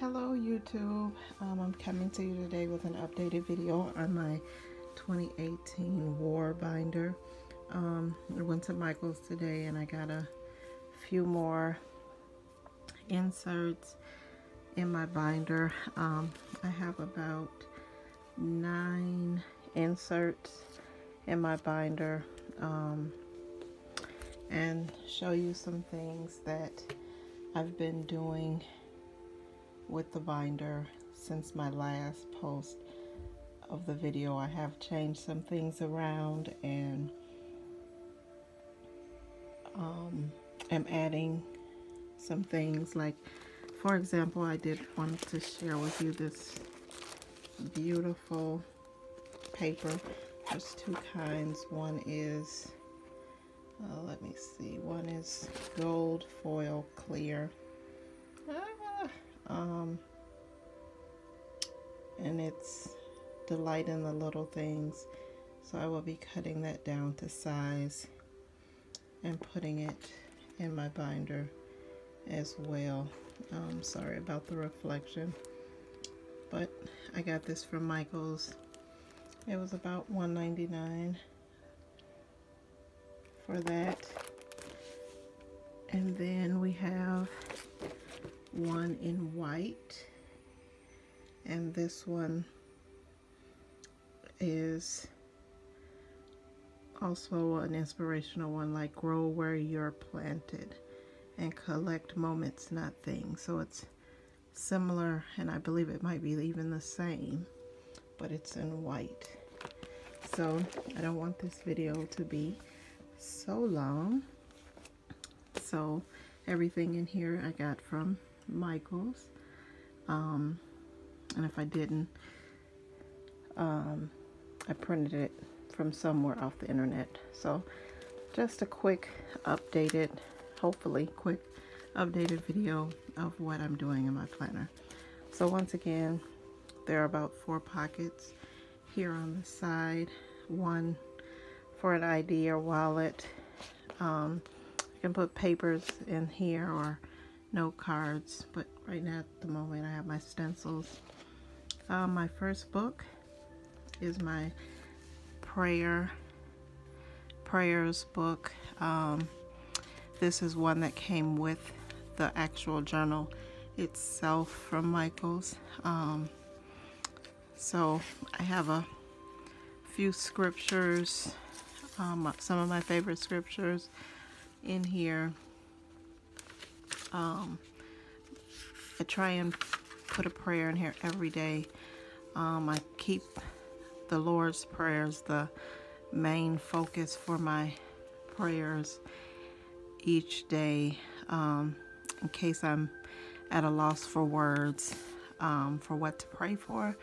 Hello YouTube, I'm coming to you today with an updated video on my 2018 War binder. I went to Michael's today and I got a few more inserts in my binder. I have about 9 inserts in my binder, and show you some things that I've been doing with the binder since my last post of the video. I have changed some things around and am adding some things, like for example, I did want to share with you this beautiful paper. There's two kinds. One is let me see, one is gold foil clear, and it's Delight in the Little Things. So I will be cutting that down to size and putting it in my binder as well. Sorry about the reflection, but I got this from Michael's. It was about $1.99 for that. And then we have one in white, and this one is also an inspirational one, like grow where you're planted and collect moments, not things. So it's similar, and I believe it might be even the same, but it's in white. So I don't want this video to be so long, so everything in here I got from Michael's, and if I didn't, I printed it from somewhere off the internet. So just a quick updated, hopefully quick updated video of what I'm doing in my planner. So once again, there are about 4 pockets here on the side, one for an ID or wallet. You can put papers in here or note cards, but right now at the moment I have my stencils. My first book is my prayers book. This is one that came with the actual journal itself from Michael's. So I have a few scriptures, some of my favorite scriptures in here. I try and put a prayer in here every day. I keep the Lord's Prayers the main focus for my prayers each day, in case I'm at a loss for words, for what to pray for.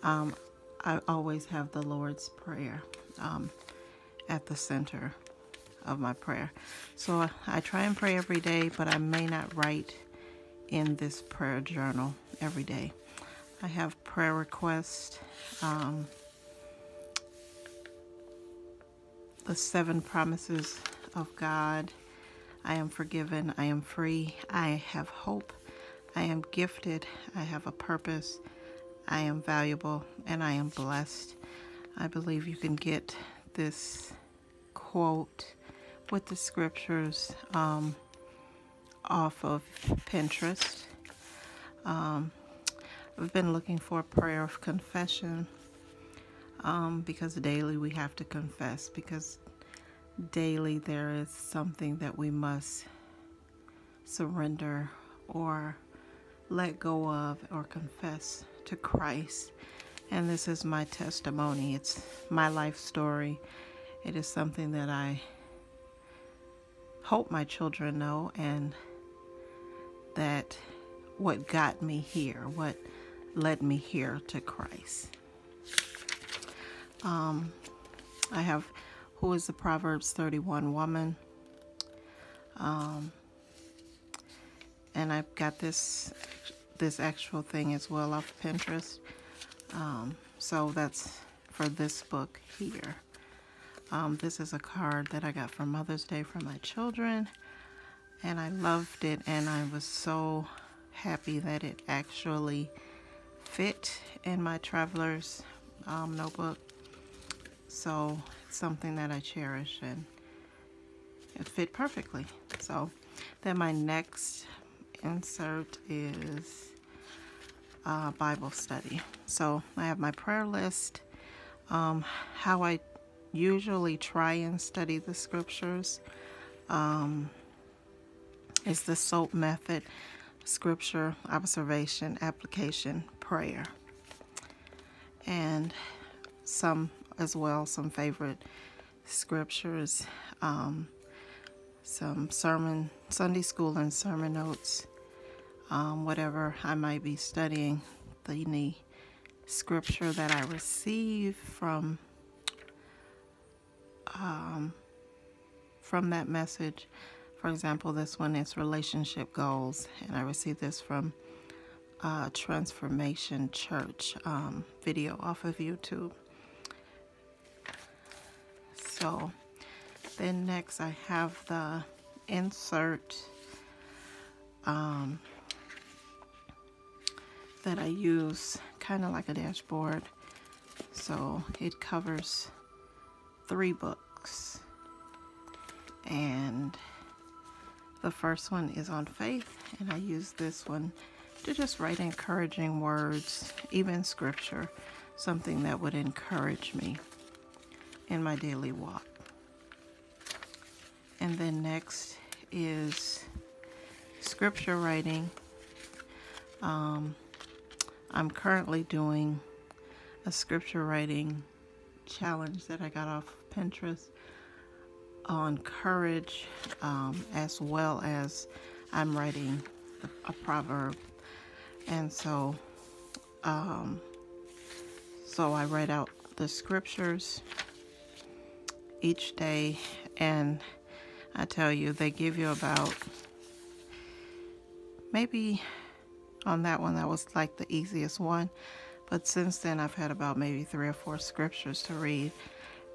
I always have the Lord's Prayer at the center of my prayer. So I try and pray every day, but I may not write in this prayer journal every day. I have prayer requests, the 7 promises of God. I am forgiven, I am free, I have hope, I am gifted, I have a purpose, I am valuable, and I am blessed. I believe you can get this quote with the scriptures off of Pinterest. I've been looking for a prayer of confession, because daily we have to confess, because daily there is something that we must surrender or let go of or confess to Christ. And this is my testimony. It's my life story. It is something that I hope my children know, and that what got me here, what led me here to Christ. I have Who is the Proverbs 31 Woman, and I've got this actual thing as well off Pinterest. So that's for this book here. This is a card that I got for Mother's Day from my children, and I loved it, and I was so happy that it actually fit in my traveler's notebook. So it's something that I cherish, and it fit perfectly. So then my next insert is Bible study. So I have my prayer list. How I usually try and study the scriptures is the SOAP method: scripture, observation, application, prayer. And some favorite scriptures, some Sunday school and sermon notes, whatever I might be studying, the scripture that I receive from that message. For example, this one is relationship goals, and I received this from Transformation Church video off of YouTube. So then next I have the insert that I use kind of like a dashboard. So it covers 3 books, and the first one is on faith, and I use this one to just write encouraging words, even scripture, something that would encourage me in my daily walk. And then next is scripture writing. I'm currently doing a scripture writing challenge that I got off Pinterest on courage, as well as I'm writing a proverb. And so I write out the scriptures each day, and I tell you, they give you about, maybe on that one, that was like the easiest one, but since then I've had about maybe 3 or 4 scriptures to read,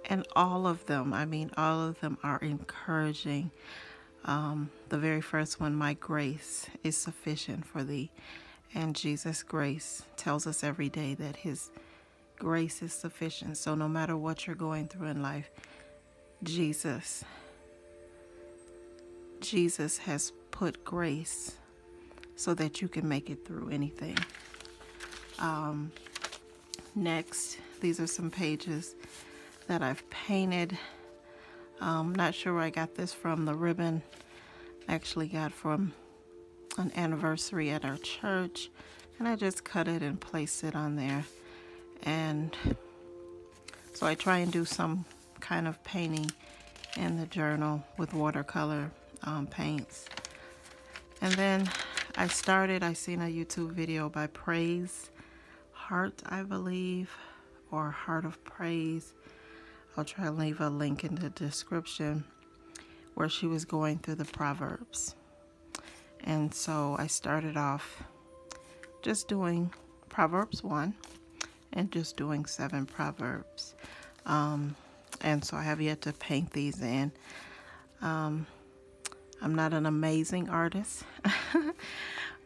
and all of them are encouraging. The very first one, my grace is sufficient for thee. And Jesus' grace tells us every day that his grace is sufficient. So no matter what you're going through in life, Jesus has put grace so that you can make it through anything. Next, these are some pages that I've painted. Not sure where I got this from. The ribbon I actually got from an anniversary at our church, and I just cut it and placed it on there. And so I try and do some kind of painting in the journal with watercolor paints. And then I seen a YouTube video by Praise Heart, I believe, or Heart of Praise. I'll try to leave a link in the description, where she was going through the Proverbs. And so I started off just doing Proverbs 1 and just doing 7 Proverbs. And so I have yet to paint these in. I'm not an amazing artist,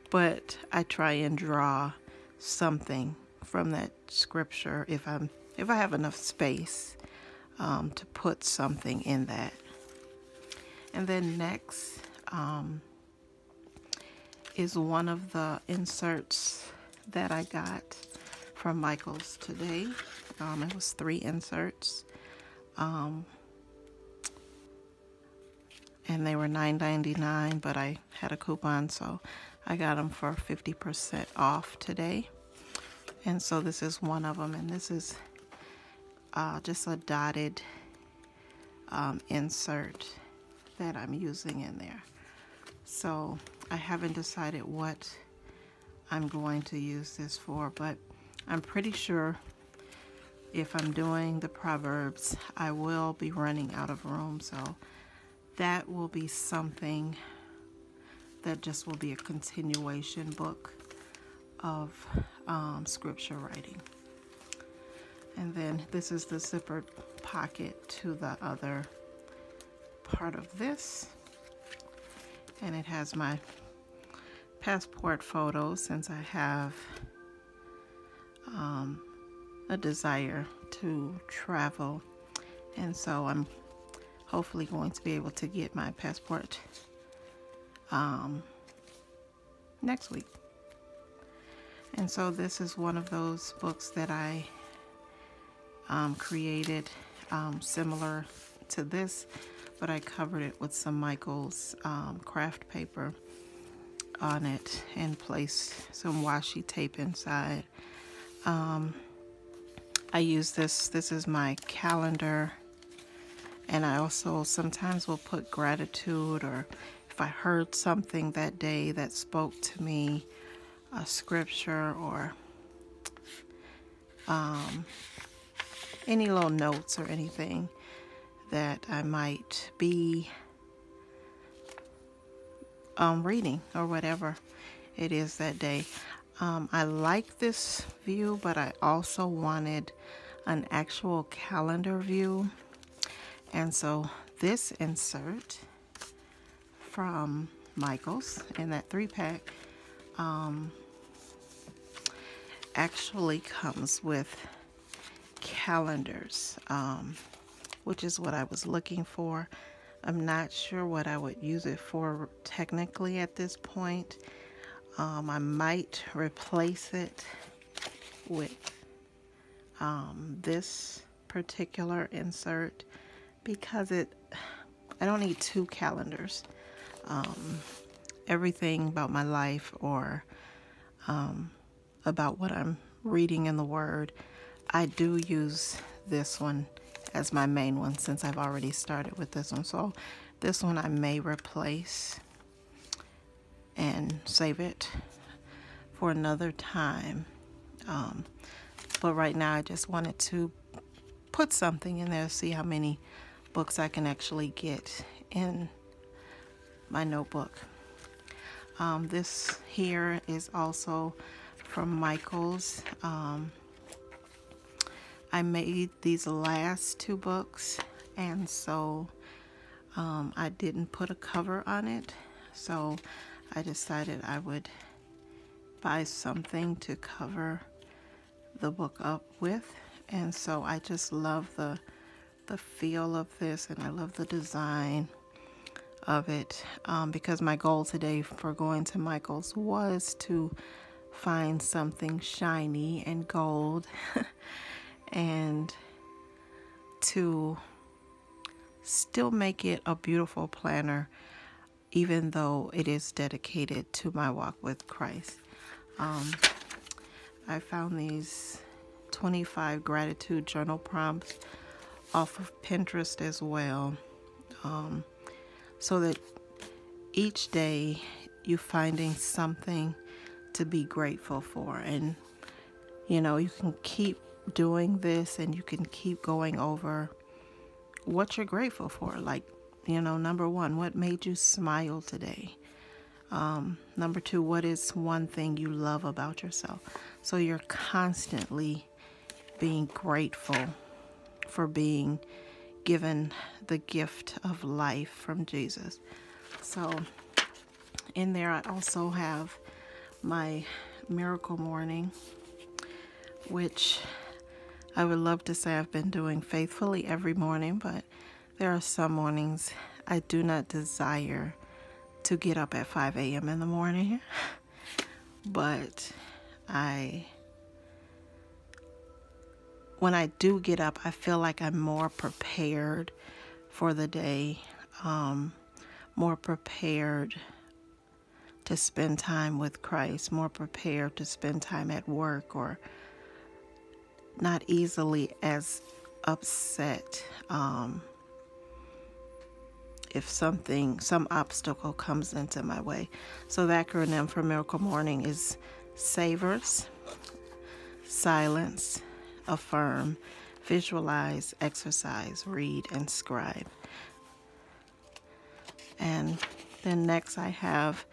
but I try and draw something from that scripture if I have enough space to put something in that. And then next is one of the inserts that I got from Michael's today. It was 3 inserts, and they were $9.99, but I had a coupon, so I got them for 50% off today. And so this is one of them, and this is just a dotted insert that I'm using in there. So I haven't decided what I'm going to use this for, but I'm pretty sure if I'm doing the Proverbs, I will be running out of room. So that will be something that just will be a continuation book of scripture writing. And then this is the zippered pocket to the other part of this, and it has my passport photos, since I have a desire to travel, and so I'm hopefully going to be able to get my passport next week. And so this is one of those books that I created similar to this, but I covered it with some Michael's craft paper on it and placed some washi tape inside. I use this is my calendar, and I also sometimes will put gratitude, or if I heard something that day that spoke to me, a scripture, or any little notes or anything that I might be reading, or whatever it is that day. I like this view, but I also wanted an actual calendar view. And so this insert from Michael's in that 3-pack actually comes with calendars, which is what I was looking for. I'm not sure what I would use it for technically at this point. I might replace it with this particular insert, because I don't need 2 calendars. Everything about my life, or about what I'm reading in the Word, I do use this one as my main one, since I've already started with this one. So this one I may replace and save it for another time. But right now I just wanted to put something in there, see how many books I can actually get in my notebook. This here is also from Michael's. I made these last 2 books, and so I didn't put a cover on it, so I decided I would buy something to cover the book up with. And so I just love the feel of this, and I love the design of it, because my goal today for going to Michael's was to find something shiny and gold and to still make it a beautiful planner, even though it is dedicated to my walk with Christ. I found these 25 gratitude journal prompts off of Pinterest as well, so that each day you're finding something to be grateful for. And you know, you can keep doing this, and you can keep going over what you're grateful for. Like, you know, number 1, what made you smile today? Number 2, what is one thing you love about yourself? So you're constantly being grateful for being given the gift of life from Jesus. So in there I also have my miracle morning, which I would love to say I've been doing faithfully every morning, but there are some mornings I do not desire to get up at 5 a.m. in the morning. But when I do get up, I feel like I'm more prepared for the day, more prepared to spend time with Christ, more prepared to spend time at work, or not easily as upset if some obstacle comes into my way. So the acronym for Miracle Morning is SAVORS: silence, affirm, visualize, exercise, read, and scribe. And then next I have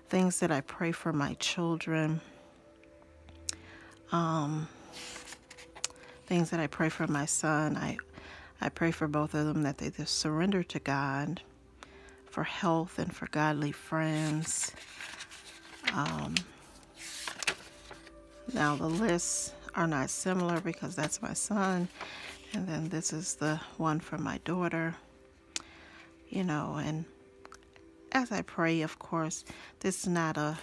things that I pray for my children, things that I pray for my son. I pray for both of them that they just surrender to God, for health and for godly friends, Now the lists are not similar because that's my son, and then this is the one for my daughter, you know. And as I pray, of course, this is not a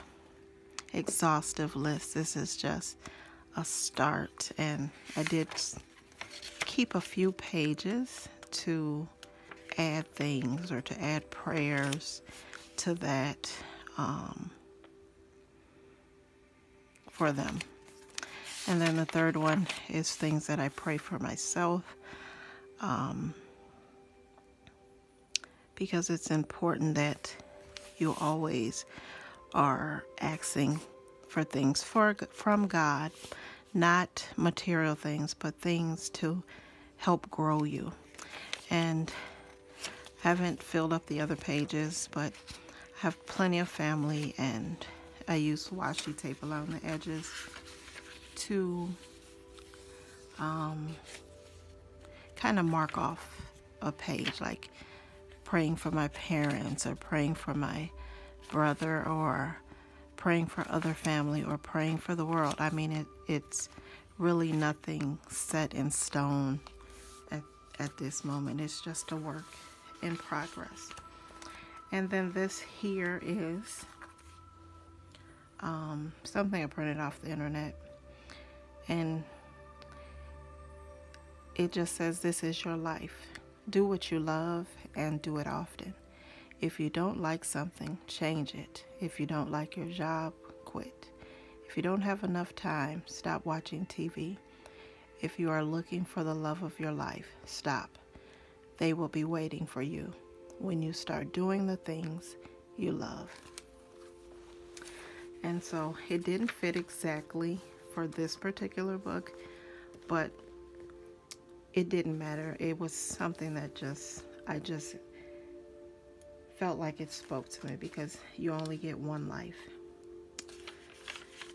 exhaustive list. This is just a start, and I did keep a few pages to add things or to add prayers to that for them. And then the third one is things that I pray for myself, because it's important that you always are asking for things from God, not material things, but things to help grow you. And I haven't filled up the other pages, but I have plenty of family, and I use washi tape along the edges to kind of mark off a page, like praying for my parents, or praying for my brother, or praying for other family, or praying for the world. I mean, it's really nothing set in stone at this moment. It's just a work in progress. And then this here is something I printed off the internet, and it just says, "This is your life. Do what you love and do it often. If you don't like something, change it. If you don't like your job, quit. If you don't have enough time, stop watching TV. If you are looking for the love of your life, stop. They will be waiting for you when you start doing the things you love." And so it didn't fit exactly for this particular book, but it didn't matter. It was something that I just felt like it spoke to me, because you only get one life.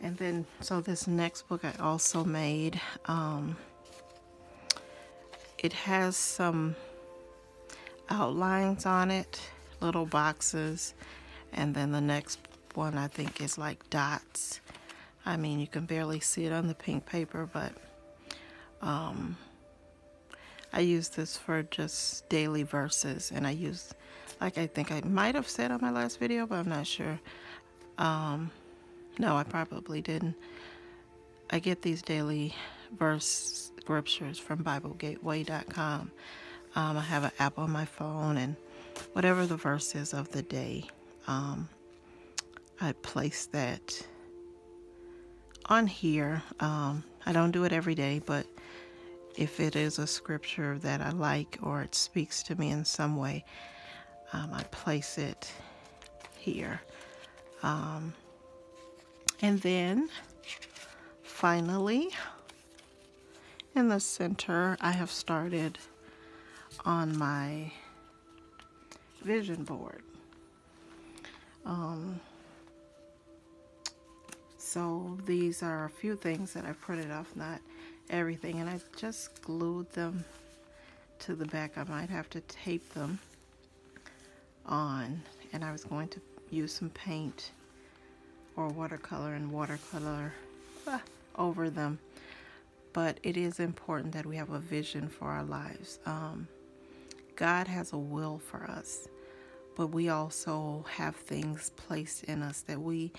And then, so this next book I also made, it has some outlines on it, little boxes, and then the next one I think is like dots. I mean, you can barely see it on the pink paper, but I use this for just daily verses, and I use, like I think I might have said on my last video, but I'm not sure. No, I probably didn't. I get these daily verse scriptures from BibleGateway.com. I have an app on my phone, and whatever the verse is of the day, I place that on here. I don't do it every day, but if it is a scripture that I like, or it speaks to me in some way, I place it here. And then finally, in the center, I have started on my vision board. So these are a few things that I printed off, not everything, and I just glued them to the back. I might have to tape them on, and I was going to use some paint or watercolor over them. But it is important that we have a vision for our lives. God has a will for us, but we also have things placed in us that we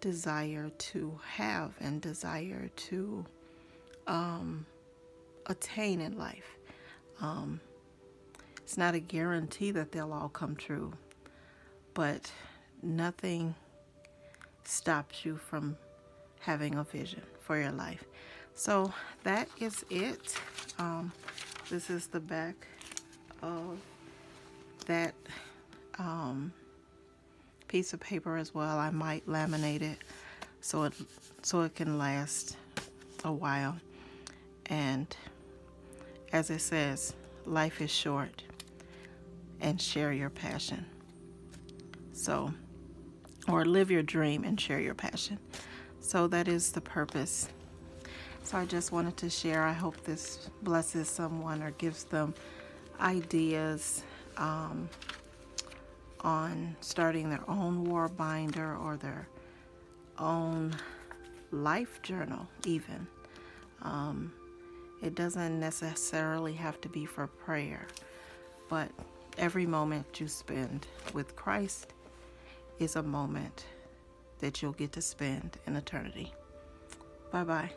desire to have and desire to attain in life. It's not a guarantee that they'll all come true, but nothing stops you from having a vision for your life. So that is it. This is the back of that piece of paper as well. I might laminate it so it can last a while. And as it says, life is short, and share your passion. So, or live your dream and share your passion. So that is the purpose. So I just wanted to share. I hope this blesses someone or gives them ideas on starting their own war binder, or their own life journal even. It doesn't necessarily have to be for prayer, but every moment you spend with Christ is a moment that you'll get to spend in eternity. Bye-bye.